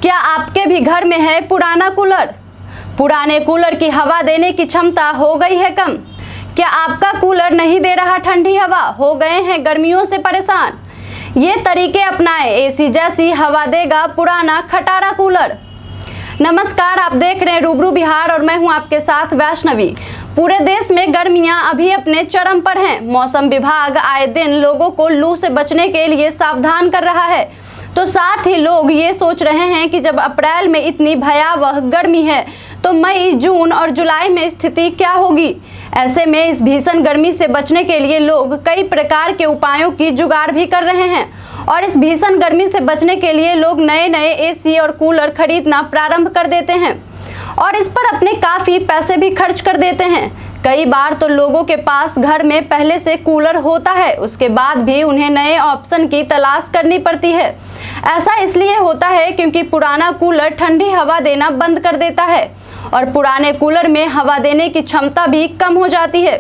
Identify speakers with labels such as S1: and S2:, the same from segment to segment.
S1: क्या आपके भी घर में है पुराना कूलर? पुराने कूलर की हवा देने की क्षमता हो गई है कम। क्या आपका कूलर नहीं दे रहा ठंडी हवा? हो गए हैं गर्मियों से परेशान? ये तरीके अपनाएं, एसी जैसी हवा देगा पुराना खटारा कूलर। नमस्कार, आप देख रहे हैं रूबरू बिहार और मैं हूं आपके साथ वैष्णवी। पूरे देश में गर्मियां अभी अपने चरम पर हैं। मौसम विभाग आए दिन लोगों को लू से बचने के लिए सावधान कर रहा है, तो साथ ही लोग ये सोच रहे हैं कि जब अप्रैल में इतनी भयावह गर्मी है तो मई, जून और जुलाई में स्थिति क्या होगी। ऐसे में इस भीषण गर्मी से बचने के लिए लोग कई प्रकार के उपायों की जुगाड़ भी कर रहे हैं और इस भीषण गर्मी से बचने के लिए लोग नए नए एसी और कूलर खरीदना प्रारंभ कर देते हैं और इस पर अपने काफ़ी पैसे भी खर्च कर देते हैं। कई बार तो लोगों के पास घर में पहले से कूलर होता है, उसके बाद भी उन्हें नए ऑप्शन की तलाश करनी पड़ती है। ऐसा इसलिए होता है क्योंकि पुराना कूलर ठंडी हवा देना बंद कर देता है और पुराने कूलर में हवा देने की क्षमता भी कम हो जाती है।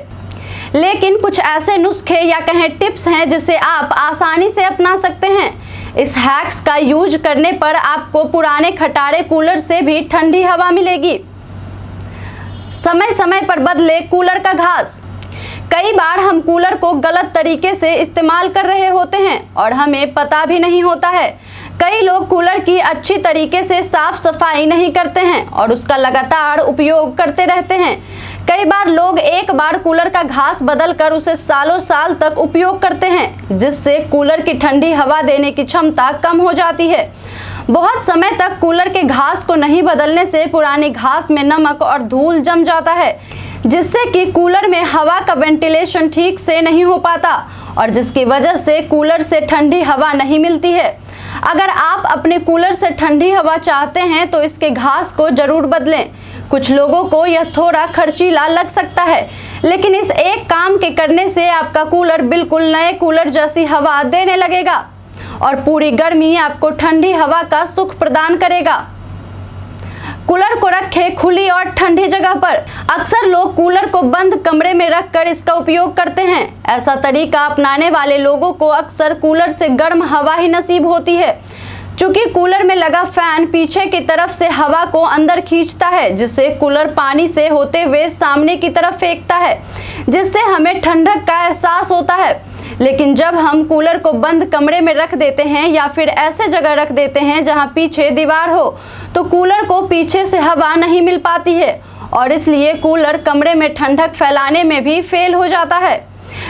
S1: लेकिन कुछ ऐसे नुस्खे या कहें टिप्स हैं जिसे आप आसानी से अपना सकते हैं। इस हैक्स का यूज करने पर आपको पुराने खटारे कूलर से भी ठंडी हवा मिलेगी। समय समय पर बदले कूलर का घास। कई बार हम कूलर को गलत तरीके से इस्तेमाल कर रहे होते हैं और हमें पता भी नहीं होता है। कई लोग कूलर की अच्छी तरीके से साफ सफाई नहीं करते हैं और उसका लगातार उपयोग करते रहते हैं। कई बार लोग एक बार कूलर का घास बदलकर उसे सालों साल तक उपयोग करते हैं, जिससे कूलर की ठंडी हवा देने की क्षमता कम हो जाती है। बहुत समय तक कूलर के घास को नहीं बदलने से पुरानी घास में नमक और धूल जम जाता है, जिससे कि कूलर में हवा का वेंटिलेशन ठीक से नहीं हो पाता और जिसकी वजह से कूलर से ठंडी हवा नहीं मिलती है। अगर आप अपने कूलर से ठंडी हवा चाहते हैं तो इसके घास को जरूर बदलें। कुछ लोगों को यह थोड़ा खर्चीला लग सकता है, लेकिन इस एक काम के करने से आपका कूलर बिल्कुल नए कूलर जैसी हवा देने लगेगा और पूरी गर्मी आपको ठंडी हवा का सुख प्रदान करेगा। कूलर को रखें खुली और ठंडी जगह पर। अक्सर लोग कूलर को बंद कमरे में रखकर इसका उपयोग करते हैं। ऐसा तरीका अपनाने वाले लोगों को अक्सर कूलर से गर्म हवा ही नसीब होती है, चूंकि कूलर में लगा फैन पीछे की तरफ से हवा को अंदर खींचता है, जिससे कूलर पानी से होते हुए सामने की तरफ फेंकता है, जिससे हमें ठंडक का एहसास होता है। लेकिन जब हम कूलर को बंद कमरे में रख देते हैं या फिर ऐसे जगह रख देते हैं जहां पीछे दीवार हो, तो कूलर को पीछे से हवा नहीं मिल पाती है और इसलिए कूलर कमरे में ठंडक फैलाने में भी फेल हो जाता है।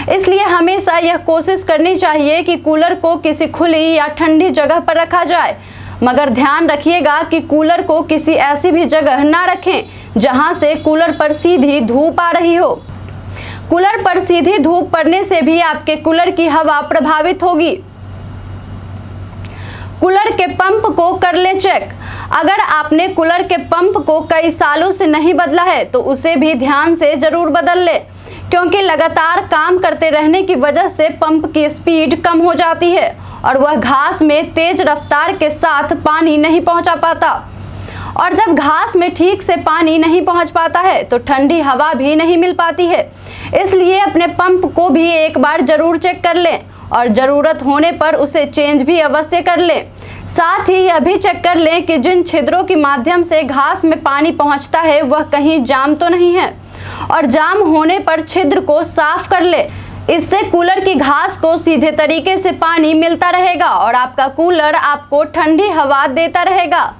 S1: इसलिए हमेशा यह कोशिश करनी चाहिए कि कूलर को किसी खुली या ठंडी जगह पर रखा जाए, मगर ध्यान रखिएगा कि कूलर को किसी ऐसी भी जगह ना रखें जहां से कूलर पर सीधी धूप आ रही हो। कूलर पर सीधी धूप पड़ने से भी आपके कूलर की हवा प्रभावित होगी। कूलर के पंप को कर ले चेक। अगर आपने कूलर के पंप को कई सालों से नहीं बदला है तो उसे भी ध्यान से जरूर बदल ले, क्योंकि लगातार काम करते रहने की वजह से पंप की स्पीड कम हो जाती है और वह घास में तेज रफ्तार के साथ पानी नहीं पहुंचा पाता और जब घास में ठीक से पानी नहीं पहुंच पाता है तो ठंडी हवा भी नहीं मिल पाती है। इसलिए अपने पंप को भी एक बार जरूर चेक कर लें और ज़रूरत होने पर उसे चेंज भी अवश्य कर लें। साथ ही यह भी चेक कर लें कि जिन छिद्रों के माध्यम से घास में पानी पहुंचता है वह कहीं जाम तो नहीं है और जाम होने पर छिद्र को साफ कर ले। इससे कूलर की घास को सीधे तरीके से पानी मिलता रहेगा और आपका कूलर आपको ठंडी हवा देता रहेगा।